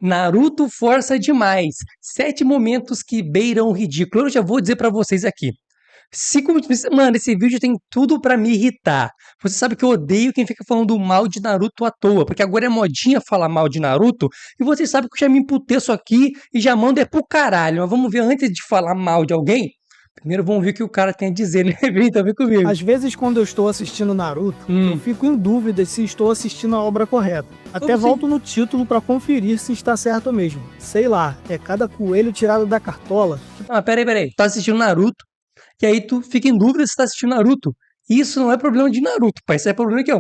Naruto força demais. 7 momentos que beiram o ridículo. Eu já vou dizer pra vocês aqui. 5 minutos. Mano, esse vídeo tem tudo pra me irritar. Você sabe que eu odeio quem fica falando mal de Naruto à toa, porque agora é modinha falar mal de Naruto, e vocês sabem que eu já me emputeço aqui e já mando pro caralho. Mas vamos ver, antes de falar mal de alguém, primeiro vamos ver o que o cara tem a dizer, né? Vem comigo. Às vezes, quando eu estou assistindo Naruto, eu fico em dúvida se estou assistindo a obra correta. Até volto no título para conferir se está certo mesmo. Sei lá, é cada coelho tirado da cartola. Ah, peraí. Tá assistindo Naruto, e aí tu fica em dúvida se tá assistindo Naruto. Isso não é problema de Naruto, pai. Isso é problema que, ó,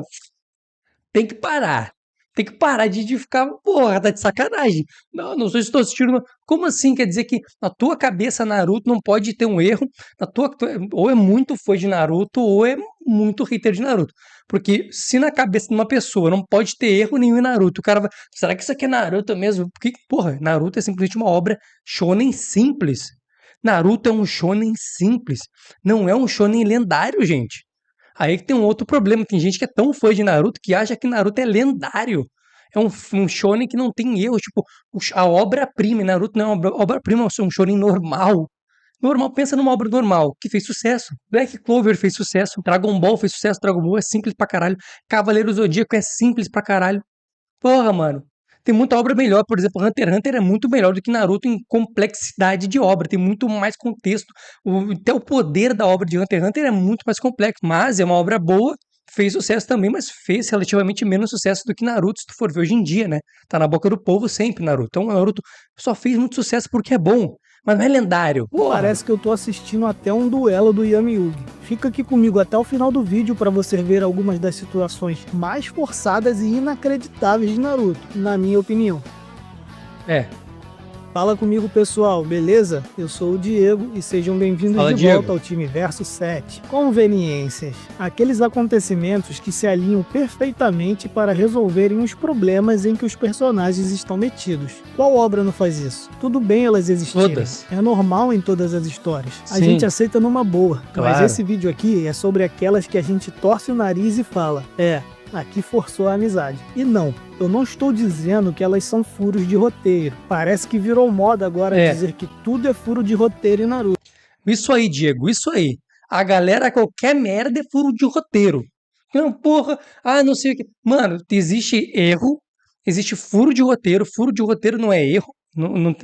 tem que parar. Tem que parar de ficar, porra, tá de sacanagem. Não sei se estou assistindo. Como assim? Quer dizer que na tua cabeça Naruto não pode ter um erro. Ou é muito fã de Naruto, ou é muito hater de Naruto. Porque se na cabeça de uma pessoa não pode ter erro nenhum em Naruto, o cara vai. Será que isso aqui é Naruto mesmo? Porque, porra, Naruto é simplesmente uma obra shonen simples. Naruto é um shonen simples. Não é um shonen lendário, gente. Aí que tem um outro problema. Tem gente que é tão fã de Naruto que acha que Naruto é lendário. É um shonen que não tem erro. Tipo, a obra-prima. Naruto não é uma obra-prima, é um shonen normal. Normal, pensa numa obra normal, que fez sucesso. Black Clover fez sucesso. Dragon Ball fez sucesso. Dragon Ball é simples pra caralho. Cavaleiro Zodíaco é simples pra caralho. Porra, mano. Tem muita obra melhor, por exemplo, Hunter x Hunter é muito melhor do que Naruto em complexidade de obra, tem muito mais contexto, até o poder da obra de Hunter x Hunter é muito mais complexo, mas é uma obra boa, fez sucesso também, mas fez relativamente menos sucesso do que Naruto, se tu for ver hoje em dia, né? Tá na boca do povo sempre Naruto, então Naruto só fez muito sucesso porque é bom, mas não é lendário. Porra. Parece que eu tô assistindo até um duelo do Yami Yugi. Fica aqui comigo até o final do vídeo para você ver algumas das situações mais forçadas e inacreditáveis de Naruto, na minha opinião. Fala comigo, pessoal, beleza? Eu sou o Diego e sejam bem-vindos de volta ao time Verso 7. Conveniências. Aqueles acontecimentos que se alinham perfeitamente para resolverem os problemas em que os personagens estão metidos. Qual obra não faz isso? Tudo bem elas existirem. Todas. É normal em todas as histórias. Sim. A gente aceita numa boa. Claro. Mas esse vídeo aqui é sobre aquelas que a gente torce o nariz e fala: aqui forçou a amizade. E não, eu não estou dizendo que elas são furos de roteiro. Parece que virou moda agora dizer que tudo é furo de roteiro em Naruto. Isso aí, Diego, isso aí. A galera, qualquer merda é furo de roteiro. Não, porra, não sei o que. Mano, existe erro, existe furo de roteiro não é erro,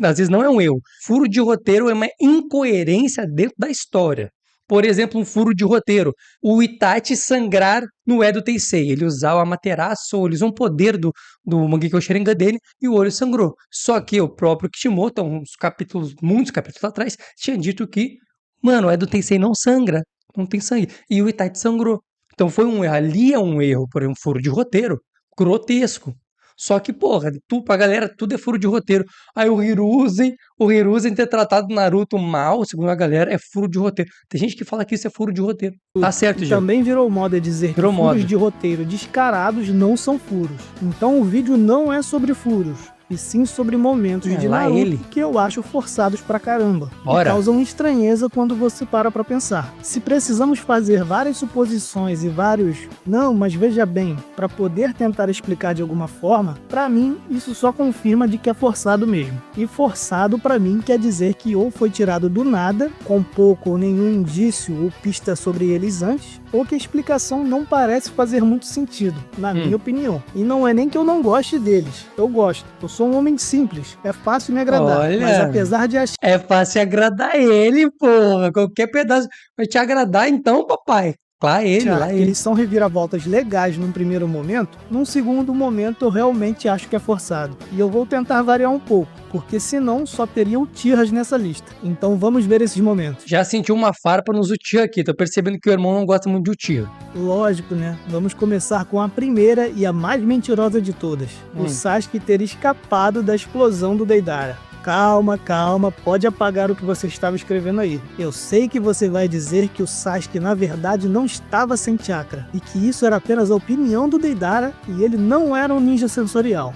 às vezes não é um erro. Furo de roteiro é uma incoerência dentro da história. Por exemplo, um furo de roteiro. O Itachi sangrar no Edo Tensei. Ele usava o Amaterasu, ele usou um poder do Mangekyou Sharingan dele e o olho sangrou. Só que o próprio Kishimoto, muitos capítulos atrás, tinha dito que, mano, o Edo Tensei não sangra, não tem sangue. E o Itachi sangrou. Então foi um erro. Ali é um erro, por um furo de roteiro grotesco. Só que, porra, pra galera tudo é furo de roteiro. Aí o Hiruzen ter tratado o Naruto mal, segundo a galera, é furo de roteiro. Tem gente que fala que isso é furo de roteiro. Tá certo, Diego. Também virou moda dizer que furos de roteiro descarados não são furos. Então o vídeo não é sobre furos, e sim sobre momentos de Naruto que eu acho forçados pra caramba. E causam estranheza quando você para pra pensar. Se precisamos fazer várias suposições e não, mas veja bem, pra poder tentar explicar de alguma forma, pra mim isso só confirma de que é forçado mesmo. E forçado pra mim quer dizer que ou foi tirado do nada, com pouco ou nenhum indício ou pista sobre eles antes, ou que a explicação não parece fazer muito sentido, na minha opinião. E não é nem que eu não goste deles, eu gosto. Eu sou um homem simples, é fácil me agradar. Olha, mas apesar de achar... É fácil agradar ele, porra. Qualquer pedaço vai te agradar então, papai. Lá ele. Eles são reviravoltas legais num primeiro momento, num segundo momento eu realmente acho que é forçado. E eu vou tentar variar um pouco, porque senão só teria Uchihas nessa lista. Então vamos ver esses momentos. Já senti uma farpa nos Uchiha aqui, tô percebendo que o irmão não gosta muito de Uchiha. Lógico, né? Vamos começar com a primeira e a mais mentirosa de todas. O Sasuke ter escapado da explosão do Deidara. Calma, pode apagar o que você estava escrevendo aí. Eu sei que você vai dizer que o Sasuke na verdade não estava sem chakra, e que isso era apenas a opinião do Deidara, e ele não era um ninja sensorial.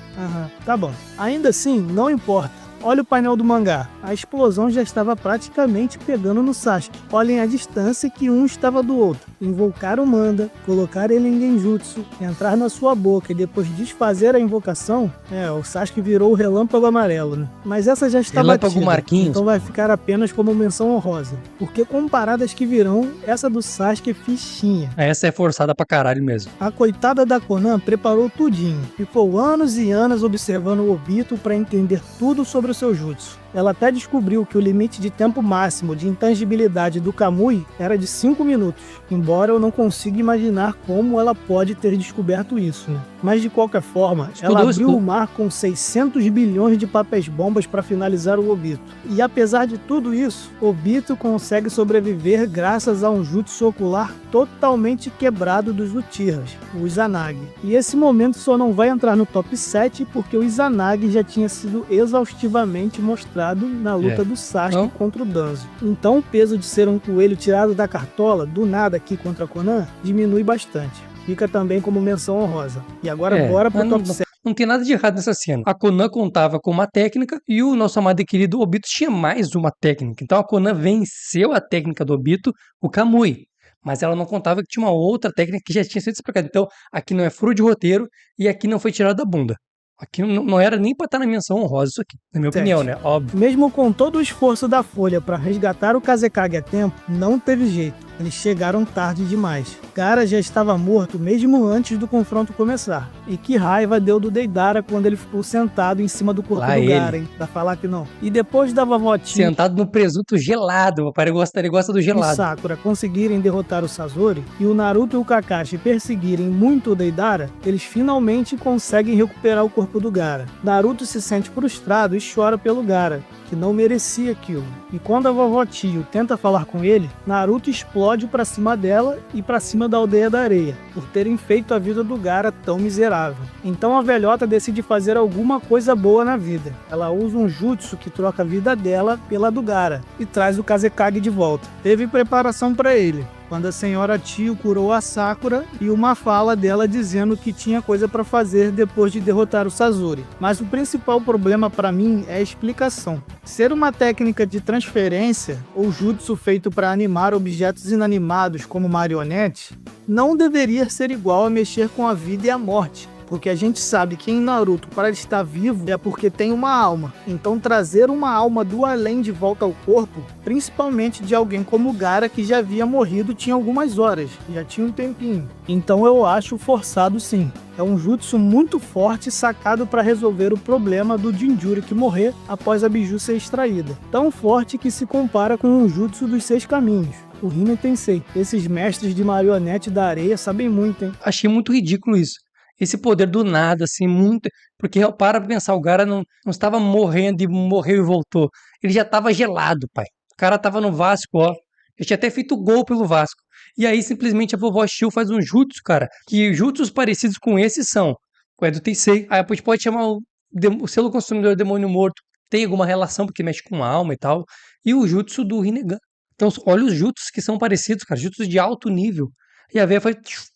Tá bom. Ainda assim, não importa. Olha o painel do mangá. A explosão já estava praticamente pegando no Sasuke. Olhem a distância que um estava do outro. Invocar o Manda, colocar ele em genjutsu, entrar na sua boca e depois desfazer a invocação, o Sasuke virou o relâmpago amarelo, né? Mas essa já está batida, Marquinhos, então vai ficar apenas como menção honrosa. Porque comparada às que virão, essa do Sasuke é fichinha. Essa é forçada pra caralho mesmo. A coitada da Konan preparou tudinho. Ficou anos e anos observando o Obito para entender tudo sobre o seu jutsu. Ela até descobriu que o limite de tempo máximo de intangibilidade do Kamui era de 5 minutos, embora eu não consiga imaginar como ela pode ter descoberto isso, né? Mas de qualquer forma, ela abriu o mar com 600 bilhões de papéis bombas para finalizar o Obito. E apesar de tudo isso, Obito consegue sobreviver graças a um jutsu ocular totalmente quebrado dos Uchihas, o Izanagi. E esse momento só não vai entrar no top 7 porque o Izanagi já tinha sido exaustivamente mostrado na luta do Sasuke contra o Danzo. Então o peso de ser um coelho tirado da cartola, do nada aqui contra a Konan, diminui bastante. Fica também como menção honrosa. E agora bora pro top 7. Não tem nada de errado nessa cena. A Konan contava com uma técnica e o nosso amado e querido Obito tinha mais uma técnica. Então a Konan venceu a técnica do Obito, o Kamui. Mas ela não contava que tinha uma outra técnica que já tinha sido explicada. Então aqui não é furo de roteiro e aqui não foi tirado da bunda. Aqui não era nem pra estar na menção honrosa isso aqui, na minha opinião, né? Óbvio. Mesmo com todo o esforço da Folha para resgatar o Kazekage a tempo, não teve jeito. Eles chegaram tarde demais. Gaara já estava morto mesmo antes do confronto começar. E que raiva deu do Deidara quando ele ficou sentado em cima do corpo do Gaara, hein? Pra falar que não. E depois da vovó Tia... Sentado no presunto gelado, papai. Ele gosta do gelado. E Sakura conseguirem derrotar o Sasori e o Naruto e o Kakashi perseguirem muito o Deidara, eles finalmente conseguem recuperar o corpo do Gaara. Naruto se sente frustrado e chora pelo Gaara, que não merecia aquilo. E quando a vovó Tio tenta falar com ele, Naruto explode pra cima dela e pra cima da aldeia da areia, por terem feito a vida do Gaara tão miserável. Então a velhota decide fazer alguma coisa boa na vida. Ela usa um jutsu que troca a vida dela pela do Gaara e traz o Kazekage de volta. Teve preparação pra ele, quando a senhora Tio curou a Sakura e uma fala dela dizendo que tinha coisa para fazer depois de derrotar o Sasori. Mas o principal problema para mim é a explicação. Ser uma técnica de transferência ou jutsu feito para animar objetos inanimados como marionete não deveria ser igual a mexer com a vida e a morte. Porque a gente sabe que em Naruto, para ele estar vivo, é porque tem uma alma. Então trazer uma alma do além de volta ao corpo, principalmente de alguém como Gaara, que já havia morrido tinha algumas horas, já tinha um tempinho. Então eu acho forçado sim. É um jutsu muito forte sacado para resolver o problema do Jinchuriki morrer após a Biju ser extraída. Tão forte que se compara com o jutsu dos 6 caminhos, o Hime Tensei. Esses mestres de marionete da areia sabem muito, hein? Achei muito ridículo isso. Esse poder do nada, assim, muito... Porque para pensar, o Gaara não estava morrendo e morreu e voltou. Ele já estava gelado, pai. O cara estava no Vasco, ó. Ele tinha até feito gol pelo Vasco. E aí, simplesmente, a vovó Shio faz um jutsu, cara. Que jutsus parecidos com esses são o Edo Tensei. Aí a gente pode chamar o selo consumidor Demônio Morto. Tem alguma relação, porque mexe com a alma e tal. E o jutsu do Rinnegan. Então, olha os jutsus que são parecidos, cara. Jutsus de alto nível. E a véia faz...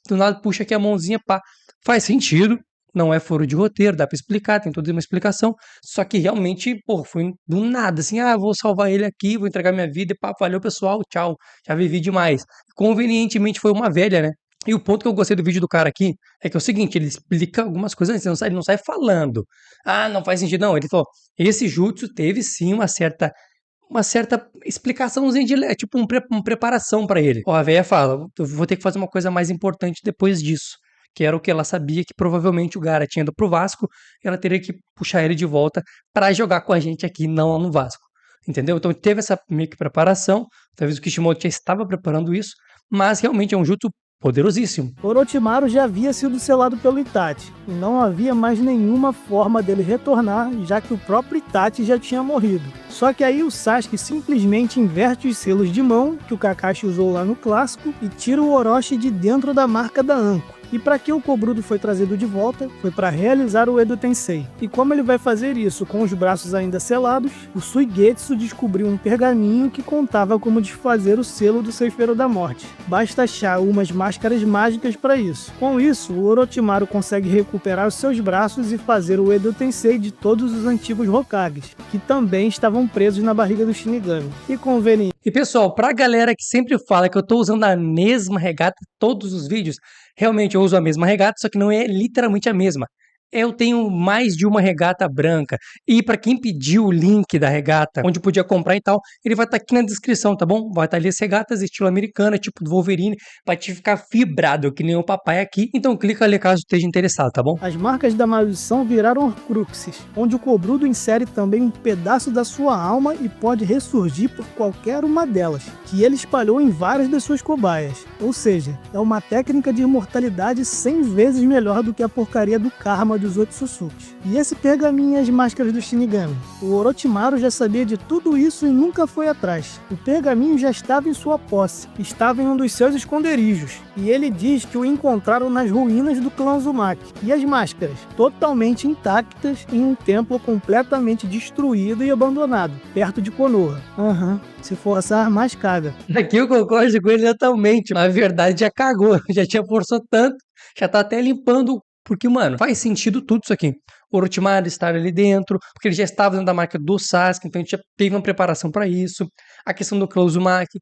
Do nada, puxa aqui a mãozinha, pá. Faz sentido, não é furo de roteiro, dá pra explicar, tem toda uma explicação, só que realmente, foi do nada, assim, vou salvar ele aqui, vou entregar minha vida, e pá, valeu pessoal, tchau, já vivi demais. Convenientemente foi uma velha, né? E o ponto que eu gostei do vídeo do cara aqui é que é o seguinte, ele explica algumas coisas antes, ele não sai falando, não faz sentido, não, ele falou, esse jutsu teve sim uma certa explicaçãozinha de tipo uma preparação pra ele. A velha fala, eu vou ter que fazer uma coisa mais importante depois disso. Que era o que ela sabia que provavelmente o Gaara tinha ido pro Vasco, e ela teria que puxar ele de volta para jogar com a gente aqui, não no Vasco. Entendeu? Então teve essa meio que preparação, talvez o Kishimoto já estava preparando isso, mas realmente é um jutsu poderosíssimo. Orochimaru já havia sido selado pelo Itachi, e não havia mais nenhuma forma dele retornar, já que o próprio Itachi já tinha morrido. Só que aí o Sasuke simplesmente inverte os selos de mão que o Kakashi usou lá no clássico e tira o Orochi de dentro da marca da Anko. E para que o Kobrudo foi trazido de volta? Foi para realizar o Edo Tensei. E como ele vai fazer isso com os braços ainda selados, o Suigetsu descobriu um pergaminho que contava como desfazer o selo do Ceifeiro da Morte. Basta achar umas máscaras mágicas para isso. Com isso, o Orochimaru consegue recuperar os seus braços e fazer o Edo Tensei de todos os antigos Hokages, que também estavam presos na barriga do Shinigami. E conveniente. E pessoal, pra galera que sempre fala que eu tô usando a mesma regata em todos os vídeos, realmente eu uso a mesma regata, só que não é literalmente a mesma. Eu tenho mais de uma regata branca. E para quem pediu o link da regata, onde podia comprar e tal, ele vai estar aqui na descrição, tá bom? Vai estar ali as regatas estilo americana, tipo do Wolverine, vai te ficar fibrado, que nem o papai aqui. Então clica ali caso esteja interessado, tá bom? As marcas da maldição viraram Horcruxes, onde o Kobrudo insere também um pedaço da sua alma e pode ressurgir por qualquer uma delas, que ele espalhou em várias das suas cobaias. Ou seja, é uma técnica de imortalidade 100 vezes melhor do que a porcaria do karma dos Otsutsuki. E esse pergaminho e as máscaras do Shinigami? O Orochimaru já sabia de tudo isso e nunca foi atrás. O pergaminho já estava em sua posse, estava em um dos seus esconderijos, e ele diz que o encontraram nas ruínas do clã Uzumaki. E as máscaras? Totalmente intactas em um templo completamente destruído e abandonado, perto de Konoha. Se forçar, mais caga. Aqui eu concordo com ele totalmente. Na verdade, já cagou. Já tinha forçado tanto. Já tá até limpando. Porque, mano, faz sentido tudo isso aqui. O Orochimaru estar ali dentro, porque ele já estava dentro da marca do Sasuke, então a gente já teve uma preparação para isso. A questão do clã Uzumaki,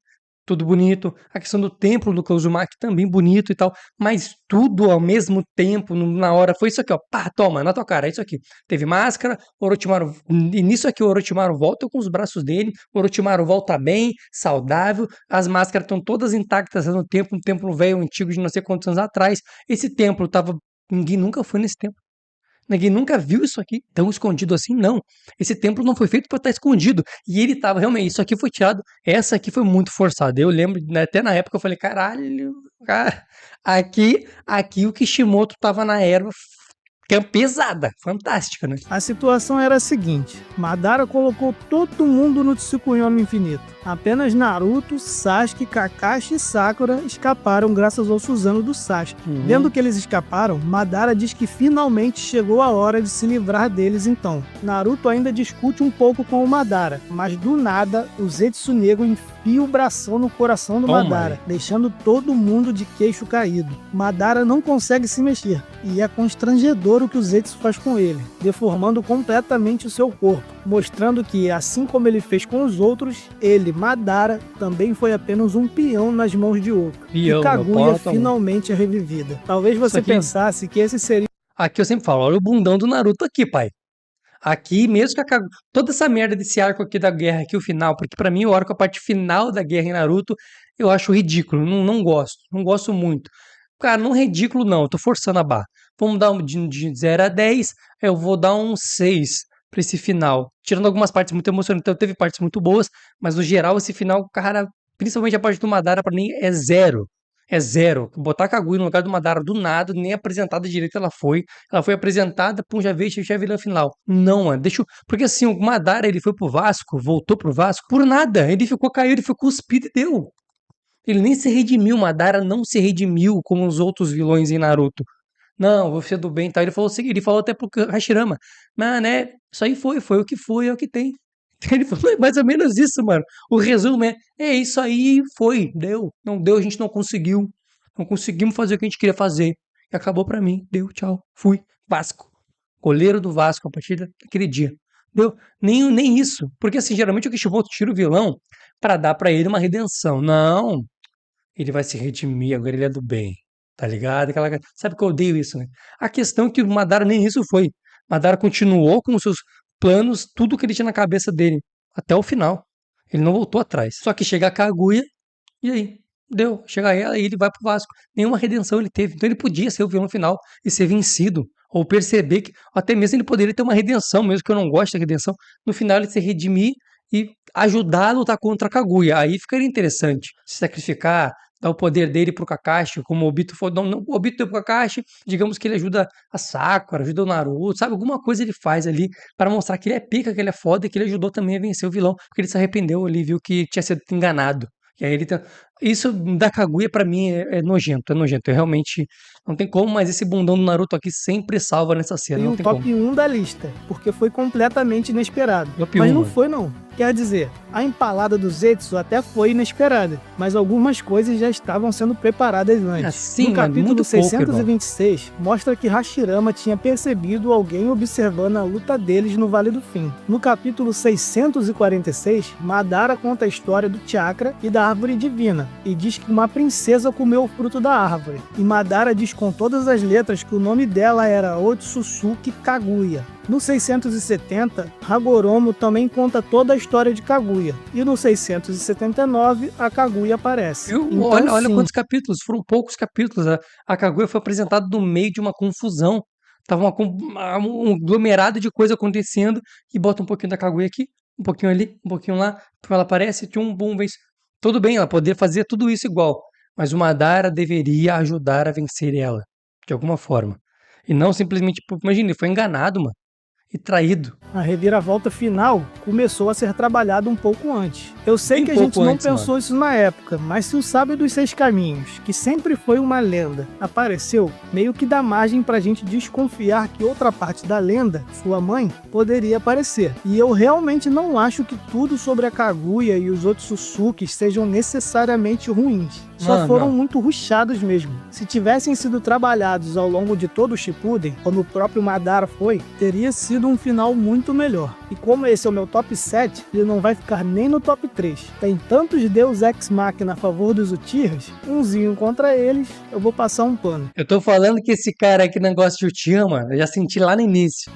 tudo bonito. A questão do templo do clã Uzumaki, também bonito e tal. Mas tudo ao mesmo tempo, na hora, foi isso aqui, ó. Pá, toma, na tua cara, é isso aqui. Teve máscara, o Orochimaru... E nisso aqui o Orochimaru volta com os braços dele, o Orochimaru volta bem, saudável, as máscaras estão todas intactas no templo, um templo velho, antigo de não sei quantos anos atrás. Esse templo tava... Ninguém nunca foi nesse templo. Ninguém nunca viu isso aqui tão escondido assim, não. Esse templo não foi feito para estar escondido. E ele tava, realmente, isso aqui foi tirado. Essa aqui foi muito forçada. Eu lembro, né, até na época eu falei, caralho, cara, aqui o Kishimoto tava na erva, que é pesada, fantástica, né? A situação era a seguinte: Madara colocou todo mundo no Tsukuyomi Infinito. Apenas Naruto, Sasuke, Kakashi e Sakura escaparam graças ao Susanoo do Sasuke. Vendo que eles escaparam, Madara diz que finalmente chegou a hora de se livrar deles então. Naruto ainda discute um pouco com o Madara, mas do nada, o Zetsu Negro enfia o bração no coração do Madara, deixando todo mundo de queixo caído. Madara não consegue se mexer, e é constrangedor o que o Zetsu faz com ele, deformando completamente o seu corpo, mostrando que, assim como ele fez com os outros, ele, Madara, também foi apenas um peão nas mãos de outro. E Kaguya finalmente é revivida. Talvez você pensasse que esse seria... Aqui eu sempre falo, olha o bundão do Naruto aqui, pai. Aqui, mesmo que toda essa merda desse arco aqui da guerra, aqui o final, porque pra mim o arco, a parte final da guerra em Naruto, eu acho ridículo, não gosto muito. Cara, não é ridículo não, eu tô forçando a barra. Vamos dar de 0 a 10, eu vou dar um 6 pra esse final. Tirando algumas partes muito emocionantes, então teve partes muito boas, mas no geral esse final, cara, principalmente a parte do Madara, pra mim é 0. É 0. Botar a Kaguya no lugar do Madara do nada, nem apresentada direito ela foi. Ela foi apresentada, pum, já veio vilã final. Não, mano, porque assim, o Madara, ele foi pro Vasco, voltou pro Vasco, por nada. Ele ficou caído, ele ficou cuspido e deu. Ele nem se redimiu, Madara não se redimiu como os outros vilões em Naruto. Não, vou ser do bem e tal. Ele falou até pro Hashirama, mas né, isso aí foi o que foi, é o que tem. Ele falou mais ou menos isso, mano. O resumo é isso aí, foi, deu. Não deu, a gente não conseguiu. Não conseguimos fazer o que a gente queria fazer. E acabou pra mim, deu, tchau, fui. Vasco. Goleiro do Vasco a partir daquele dia. Deu? Nem isso. Porque assim, geralmente o Kishimoto tira o vilão pra dar pra ele uma redenção. Não. Ele vai se redimir, agora ele é do bem. Tá ligado? Sabe que eu odeio isso, né? A questão é que o Madara nem isso foi. Madara continuou com os seus planos, tudo que ele tinha na cabeça dele, até o final. Ele não voltou atrás. Só que chega a Kaguya, e aí? Deu. Chega ela e ele vai pro Vasco. Nenhuma redenção ele teve. Então ele podia ser o vilão final e ser vencido. Ou perceber que, até mesmo ele poderia ter uma redenção, mesmo que eu não goste da redenção. No final ele se redimir e ajudar a lutar contra a Kaguya. Aí ficaria interessante. Se sacrificar, dar o poder dele pro Kakashi, como o Obito foi. Não, o Obito deu pro Kakashi, digamos que ele ajuda a Sakura, ajuda o Naruto, sabe? Alguma coisa ele faz ali para mostrar que ele é pica, que ele é foda e que ele ajudou também a vencer o vilão, porque ele se arrependeu ali, viu que tinha sido enganado. E aí Isso da Kaguya pra mim é nojento, é nojento. Eu realmente não tem como, mas esse bundão do Naruto aqui sempre salva nessa cena. E não o tem top como. 1 da lista, porque foi completamente inesperado. Top Mas 1, não mano. foi não. Quer dizer, a empalada do Zetsu até foi inesperada, mas algumas coisas já estavam sendo preparadas antes. Sim, no capítulo muito 626, pouco, mostra que Hashirama tinha percebido alguém observando a luta deles no Vale do Fim. No capítulo 646, Madara conta a história do chakra e da árvore divina, e diz que uma princesa comeu o fruto da árvore. E Madara diz com todas as letras que o nome dela era Otsutsuki Kaguya. No 670, Hagoromo também conta toda a história de Kaguya. E no 679, a Kaguya aparece. Então, olha quantos capítulos, foram poucos capítulos. A Kaguya foi apresentada no meio de uma confusão. Tava um aglomerado de coisa acontecendo e bota um pouquinho da Kaguya aqui, um pouquinho ali, um pouquinho lá. Ela aparece, vez. Tudo bem, ela poderia fazer tudo isso igual, mas o Madara deveria ajudar a vencer ela, de alguma forma. E não simplesmente, imagina, ele foi enganado, mano. E traído. A reviravolta final começou a ser trabalhada um pouco antes. Eu sei que a gente não pensou isso na época, mas se o Sábio dos Seis Caminhos, que sempre foi uma lenda, apareceu, meio que dá margem pra gente desconfiar que outra parte da lenda, sua mãe, poderia aparecer. E eu realmente não acho que tudo sobre a Kaguya e os outros Otsutsuki sejam necessariamente ruins. Só foram muito rushados mesmo. Se tivessem sido trabalhados ao longo de todo o Shippuden, como o próprio Madara foi, teria sido um final muito melhor. E como esse é o meu top 7, ele não vai ficar nem no top 3. Tem tantos Deus Ex Machina a favor dos Uchihas, umzinho contra eles, eu vou passar um pano. Eu tô falando que esse cara aqui não gosta de Uchiha, mano, eu já senti lá no início.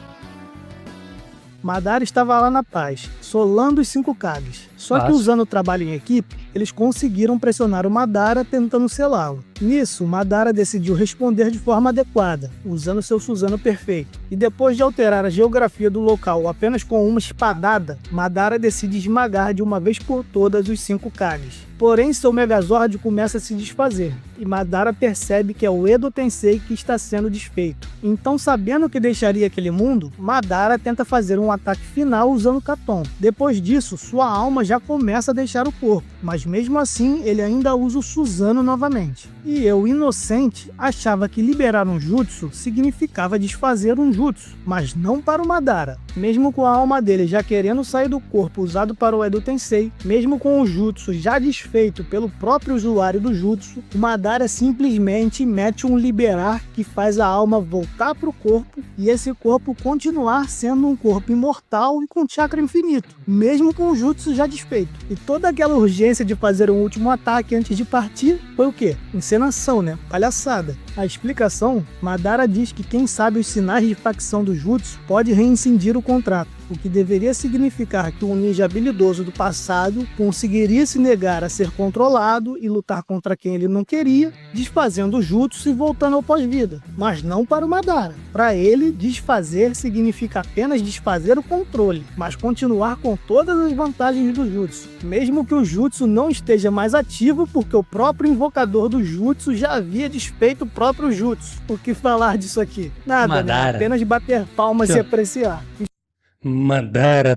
Madara estava lá na paz, solando os 5 Kages. Só que usando o trabalho em equipe, eles conseguiram pressionar o Madara tentando selá-lo. Nisso, Madara decidiu responder de forma adequada, usando seu Susanoo perfeito. E depois de alterar a geografia do local apenas com uma espadada, Madara decide esmagar de uma vez por todas os 5 Kages. Porém, seu Megazord começa a se desfazer, e Madara percebe que é o Edo Tensei que está sendo desfeito. Então, sabendo que deixaria aquele mundo, Madara tenta fazer um ataque final usando Katon. Depois disso, sua alma já começa a deixar o corpo, mas mesmo assim ele ainda usa o Susanoo novamente. E eu, inocente, achava que liberar um jutsu significava desfazer um jutsu, mas não para o Madara. Mesmo com a alma dele já querendo sair do corpo usado para o Edo Tensei, mesmo com o jutsu já desfeito pelo próprio usuário do jutsu, o Madara simplesmente mete um liberar que faz a alma voltar para o corpo e esse corpo continuar sendo um corpo imortal e com chakra infinito, mesmo com o jutsu já desfeito. E toda aquela urgência de fazer um último ataque antes de partir foi o quê? Encenação, né? Palhaçada. A explicação, Madara diz que quem sabe os sinais de facção do jutsu pode reincindir o contrato, o que deveria significar que um ninja habilidoso do passado conseguiria se negar a ser controlado e lutar contra quem ele não queria, desfazendo o jutsu e voltando ao pós-vida. Mas não para o Madara. Para ele, desfazer significa apenas desfazer o controle, mas continuar com todas as vantagens do jutsu, mesmo que o jutsu não esteja mais ativo porque o próprio invocador do jutsu já havia desfeito o próprio jutsu. O que falar disso aqui? Nada, né? Apenas bater palmas e apreciar. Madara.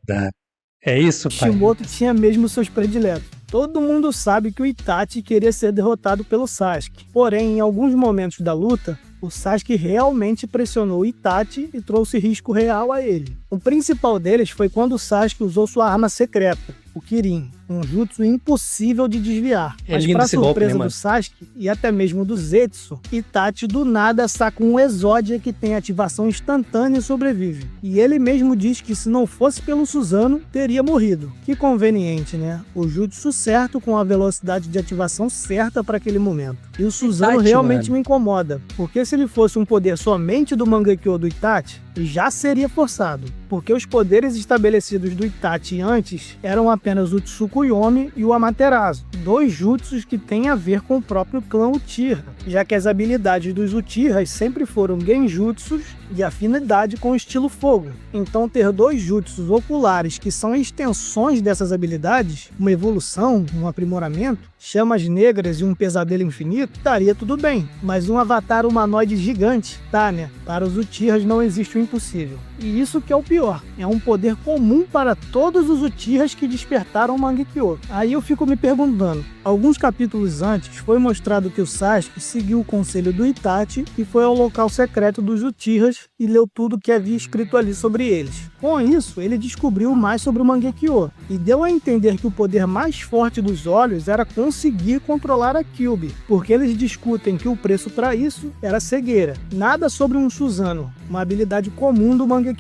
É isso, pai. Kishimoto tinha mesmo seus prediletos. Todo mundo sabe que o Itachi queria ser derrotado pelo Sasuke. Porém, em alguns momentos da luta, o Sasuke realmente pressionou o Itachi e trouxe risco real a ele. O principal deles foi quando o Sasuke usou sua arma secreta, o Kirin, um jutsu impossível de desviar. Mas para surpresa do Sasuke e até mesmo do Zetsu, Itachi do nada saca um Exódia que tem ativação instantânea e sobrevive. E ele mesmo diz que se não fosse pelo Susanoo, teria morrido. Que conveniente, né? O jutsu certo com a velocidade de ativação certa para aquele momento. E o Susanoo realmente me incomoda, porque se ele fosse um poder somente do Mangekyo do Itachi, já seria forçado, porque os poderes estabelecidos do Itachi antes eram apenas o Tsukuyomi e o Amaterasu, 2 jutsus que têm a ver com o próprio clã Uchiha, já que as habilidades dos Uchihas sempre foram genjutsus e afinidade com o estilo fogo. Então ter 2 jutsus oculares que são extensões dessas habilidades, uma evolução, um aprimoramento, chamas negras e um pesadelo infinito, estaria tudo bem, mas um avatar humanoide gigante, tá, né? Para os Uchihas não existe o impossível. E isso que é o pior, é um poder comum para todos os Uchihas que despertaram o Mangekyo. Aí eu fico me perguntando, alguns capítulos antes foi mostrado que o Sasuke seguiu o conselho do Itachi e foi ao local secreto dos Uchihas e leu tudo que havia escrito ali sobre eles. Com isso, ele descobriu mais sobre o Mangekyo e deu a entender que o poder mais forte dos olhos era conseguir controlar a Kyuubi, porque eles discutem que o preço para isso era cegueira. Nada sobre um Susanoo, uma habilidade comum do Mangekyo.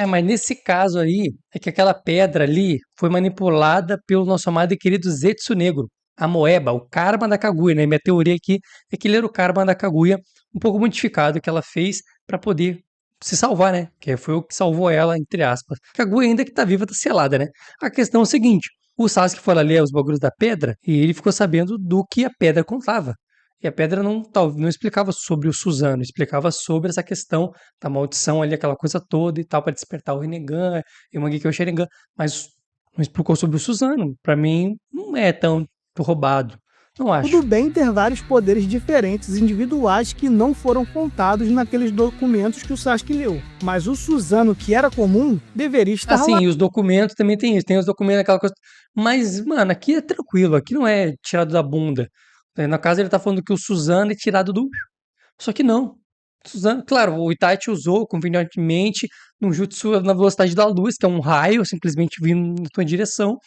Mas nesse caso aí, é que aquela pedra ali foi manipulada pelo nosso amado e querido Zetsu Negro, a Moeba, o Karma da Kaguya, né? Minha teoria aqui é que ele era o Karma da Kaguya, um pouco modificado, que ela fez para poder se salvar, né? Que foi o que salvou ela, entre aspas. Kaguya ainda que tá viva, tá selada, né? A questão é o seguinte, o Sasuke foi lá ler os bagulhos da pedra e ele ficou sabendo do que a pedra contava. E a pedra não explicava sobre o Susanoo, explicava sobre essa questão da maldição ali, aquela coisa toda e tal, para despertar o Rinnegan e o Mangekyo Sharingan, mas não explicou sobre o Susanoo. Pra mim, não é tão roubado. Não acho. Tudo bem ter vários poderes diferentes individuais que não foram contados naqueles documentos que o Sasuke leu. Mas o Susanoo, que era comum, deveria estar lá. Sim, os documentos também tem isso. Tem os documentos, aquela coisa. Mas, mano, aqui é tranquilo. Aqui não é tirado da bunda. Na casa ele tá falando que o Susanoo é tirado do... Só que não. Susanoo, claro, o Itachi usou convenientemente no jutsu na velocidade da luz, que é um raio simplesmente vindo na tua direção,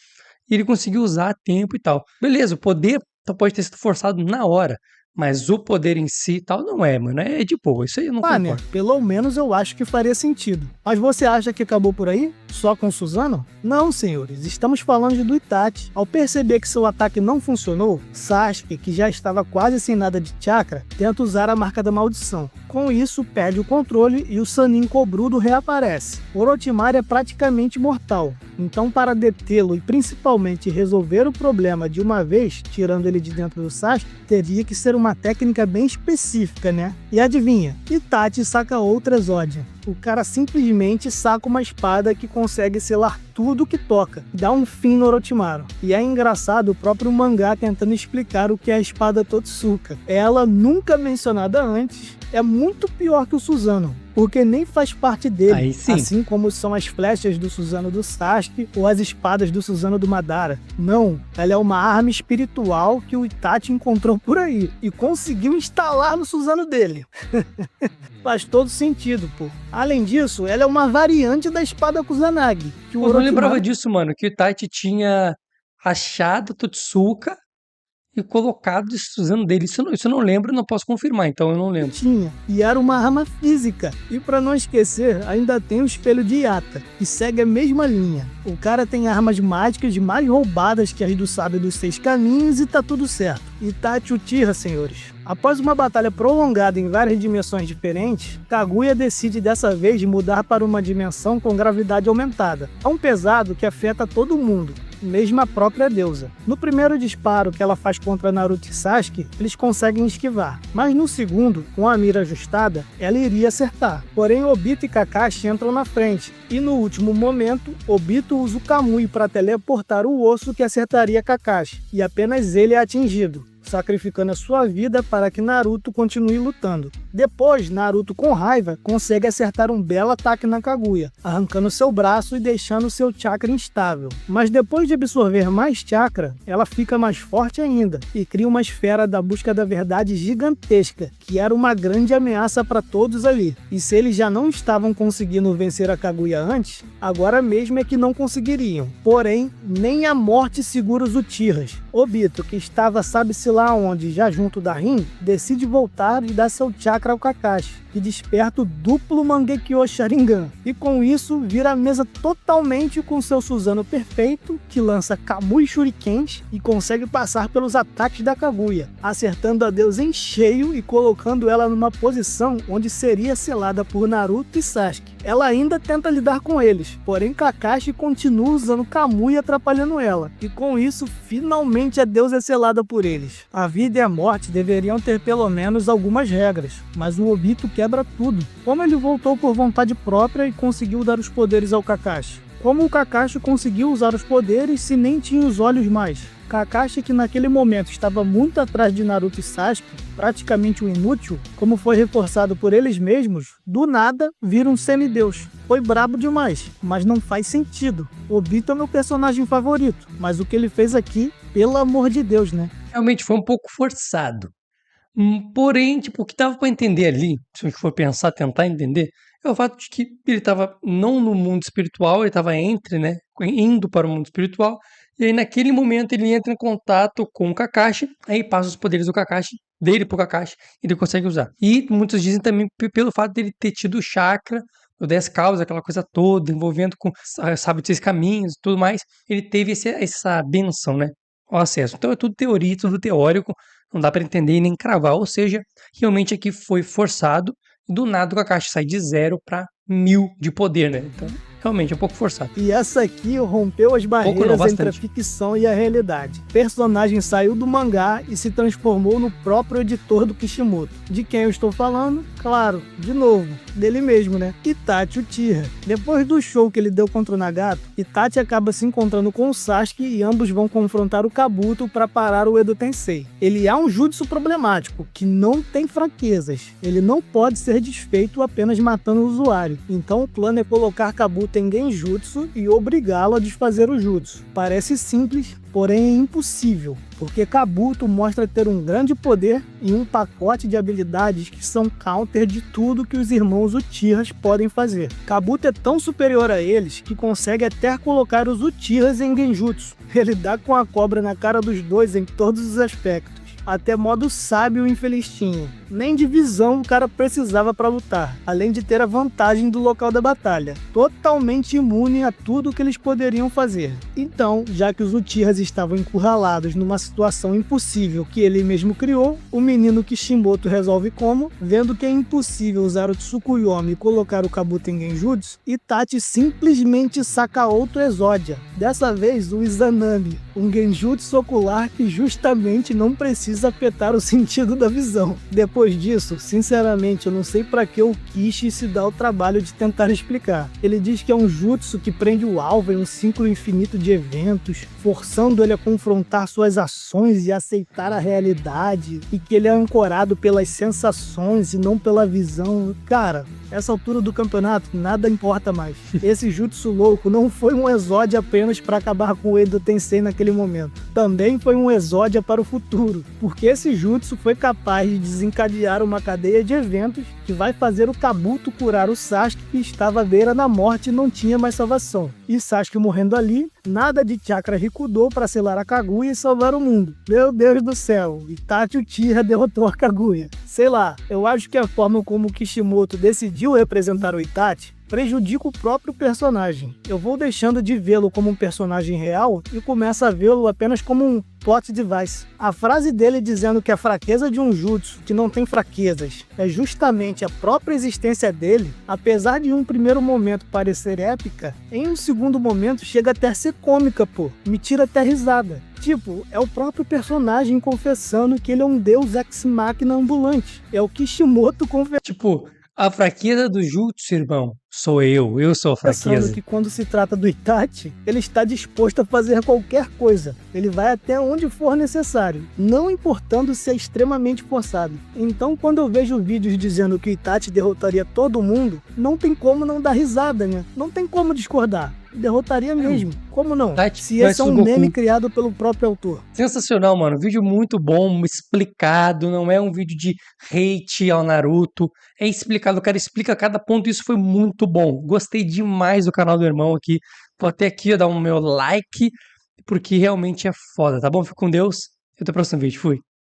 e ele conseguiu usar a tempo e tal. Beleza, o poder pode ter sido forçado na hora, mas o poder em si e tal não é, mano. É de boa, isso aí eu não concordo. Né? Pelo menos eu acho que faria sentido. Mas você acha que acabou por aí? Só com o Susanoo? Não, senhores, estamos falando do Itachi. Ao perceber que seu ataque não funcionou, Sasuke, que já estava quase sem nada de chakra, tenta usar a marca da maldição. Com isso, perde o controle e o Sannin Cobrudo reaparece. Orochimaru é praticamente mortal, então para detê-lo e principalmente resolver o problema de uma vez, tirando ele de dentro do Sasuke, teria que ser uma técnica bem específica, né? E adivinha, Itachi saca outra Exódia. O cara simplesmente saca uma espada que consegue selar tudo que toca, dá um fim no Orochimaru. E é engraçado o próprio mangá tentando explicar o que é a espada Totsuka. Ela, nunca mencionada antes, é muito pior que o Susanoo, porque nem faz parte dele, assim como são as flechas do Susanoo do Sasuke ou as espadas do Susanoo do Madara. Não, ela é uma arma espiritual que o Itachi encontrou por aí e conseguiu instalar no Susanoo dele. Faz todo sentido, pô. Além disso, ela é uma variante da espada Kusanagi. Que eu não lembrava disso, mano, que o Itachi tinha achado a Totsuka e colocado o Susanoo dele. Isso eu não lembro, não posso confirmar, então eu não lembro. Tinha, e era uma arma física. E pra não esquecer, ainda tem o espelho de Yatta, que segue a mesma linha. O cara tem armas mágicas mais roubadas que as do Sábio dos Seis Caminhos e tá tudo certo. Itachi Uchiha, senhores. Após uma batalha prolongada em várias dimensões diferentes, Kaguya decide dessa vez mudar para uma dimensão com gravidade aumentada, tão pesado que afeta todo mundo, mesmo a própria deusa. No primeiro disparo que ela faz contra Naruto e Sasuke, eles conseguem esquivar, mas no segundo, com a mira ajustada, ela iria acertar. Porém, Obito e Kakashi entram na frente, e no último momento, Obito usa o Kamui para teleportar o osso que acertaria Kakashi, e apenas ele é atingido, sacrificando a sua vida para que Naruto continue lutando. Depois, Naruto, com raiva, consegue acertar um belo ataque na Kaguya, arrancando seu braço e deixando seu chakra instável. Mas depois de absorver mais chakra, ela fica mais forte ainda e cria uma esfera da busca da verdade gigantesca, que era uma grande ameaça para todos ali. E se eles já não estavam conseguindo vencer a Kaguya antes, agora mesmo é que não conseguiriam. Porém, nem a morte segura os Uchihas. Obito, que estava sabe-se lá onde, já junto da Rin, decide voltar e dar seu chakra ao Kakashi, que desperta o duplo Mangekyo Sharingan, e com isso vira a mesa totalmente com seu Susanoo perfeito, que lança Kamui Shurikens e consegue passar pelos ataques da Kaguya, acertando a deusa em cheio e colocando ela numa posição onde seria selada por Naruto e Sasuke. Ela ainda tenta lidar com eles, porém Kakashi continua usando Kamui atrapalhando ela, e com isso finalmente a deusa é selada por eles. A vida e a morte deveriam ter pelo menos algumas regras, mas o Obito quebra tudo. Como ele voltou por vontade própria e conseguiu dar os poderes ao Kakashi? Como o Kakashi conseguiu usar os poderes se nem tinha os olhos mais? Kakashi, que naquele momento estava muito atrás de Naruto e Sasuke, praticamente um inútil, como foi reforçado por eles mesmos, do nada vira um semideus. Foi brabo demais, mas não faz sentido. Obito é meu personagem favorito, mas o que ele fez aqui, pelo amor de Deus, né? Realmente foi um pouco forçado. Porém, tipo, o que dava pra entender ali, se a gente for pensar, tentar entender, é o fato de que ele estava não no mundo espiritual, ele estava né, indo para o mundo espiritual, e aí naquele momento ele entra em contato com o Kakashi, aí passa os poderes do Kakashi, dele pro Kakashi, e ele consegue usar. E muitos dizem também pelo fato dele ter tido o chakra, o 10 causas, aquela coisa toda, envolvendo com, sabe, os 6 caminhos e tudo mais, ele teve essa benção, né, o acesso. Então é tudo teoria, tudo teórico, não dá para entender e nem cravar, ou seja, realmente aqui foi forçado, e do nada o Kakashi sai de 0 para 1000 de poder, né? Então, realmente é um pouco forçado. E essa aqui rompeu as barreiras entre a ficção e a realidade. O personagem saiu do mangá e se transformou no próprio editor do Kishimoto. De quem eu estou falando? Claro, de novo, dele mesmo, né? Itachi Uchiha. Depois do show que ele deu contra o Nagato, Itachi acaba se encontrando com o Sasuke e ambos vão confrontar o Kabuto para parar o Edo Tensei. Ele é um jutsu problemático, que não tem fraquezas. Ele não pode ser desfeito apenas matando o usuário. Então o plano é colocar Kabuto em genjutsu e obrigá-lo a desfazer o jutsu. Parece simples, porém é impossível, porque Kabuto mostra ter um grande poder e um pacote de habilidades que são counter de tudo que os irmãos Uchihas podem fazer. Kabuto é tão superior a eles que consegue até colocar os Uchihas em genjutsu. Ele dá com a cobra na cara dos dois em todos os aspectos. Até modo sábio e infeliz tinha. Nem de visão o cara precisava para lutar, além de ter a vantagem do local da batalha. Totalmente imune a tudo que eles poderiam fazer. Então, já que os Uchihas estavam encurralados numa situação impossível que ele mesmo criou, o menino Kishimoto resolve como, vendo que é impossível usar o Tsukuyomi e colocar o Kabuto em genjutsu, Itachi simplesmente saca outro Exódia. Dessa vez o Izanami, um genjutsu ocular que justamente não precisa afetar o sentido da visão. Depois disso, sinceramente, eu não sei pra que o Kishi se dá o trabalho de tentar explicar. Ele diz que é um jutsu que prende o alvo em um ciclo infinito de eventos, forçando ele a confrontar suas ações e aceitar a realidade, e que ele é ancorado pelas sensações e não pela visão. Cara, essa altura do campeonato, nada importa mais. Esse jutsu louco não foi um exódio apenas para acabar com o Edo Tensei naquele momento. Também foi um exódio para o futuro, porque esse jutsu foi capaz de desencadear uma cadeia de eventos que vai fazer o Kabuto curar o Sasuke, que estava à beira da morte e não tinha mais salvação. E Sasuke morrendo ali, nada de chakra Rikudo para selar a Kaguya e salvar o mundo. Meu Deus do céu, Itachi Uchiha derrotou a Kaguya. Sei lá, eu acho que a forma como Kishimoto decidiu representar o Itachi prejudica o próprio personagem. Eu vou deixando de vê-lo como um personagem real e começo a vê-lo apenas como um plot device. A frase dele dizendo que a fraqueza de um jutsu que não tem fraquezas é justamente a própria existência dele, apesar de em um primeiro momento parecer épica, em um segundo momento chega até a ser cômica, pô. Me tira até risada. Tipo, é o próprio personagem confessando que ele é um deus ex-máquina ambulante. É o Kishimoto confessando. Tipo, a fraqueza do jutsu, irmão, sou eu sou a fraqueza. Pensando que quando se trata do Itachi, ele está disposto a fazer qualquer coisa. Ele vai até onde for necessário, não importando se é extremamente forçado. Então, quando eu vejo vídeos dizendo que o Itachi derrotaria todo mundo, não tem como não dar risada, né? Não tem como discordar. Derrotaria mesmo. Como não? Se esse é um meme criado pelo próprio autor. Sensacional, mano. Vídeo muito bom, explicado. Não é um vídeo de hate ao Naruto. É explicado. O cara explica cada ponto. Isso foi muito bom. Gostei demais do canal do irmão aqui. Vou até aqui dar um meu like, porque realmente é foda, tá bom? Fico com Deus. Até o próximo vídeo. Fui.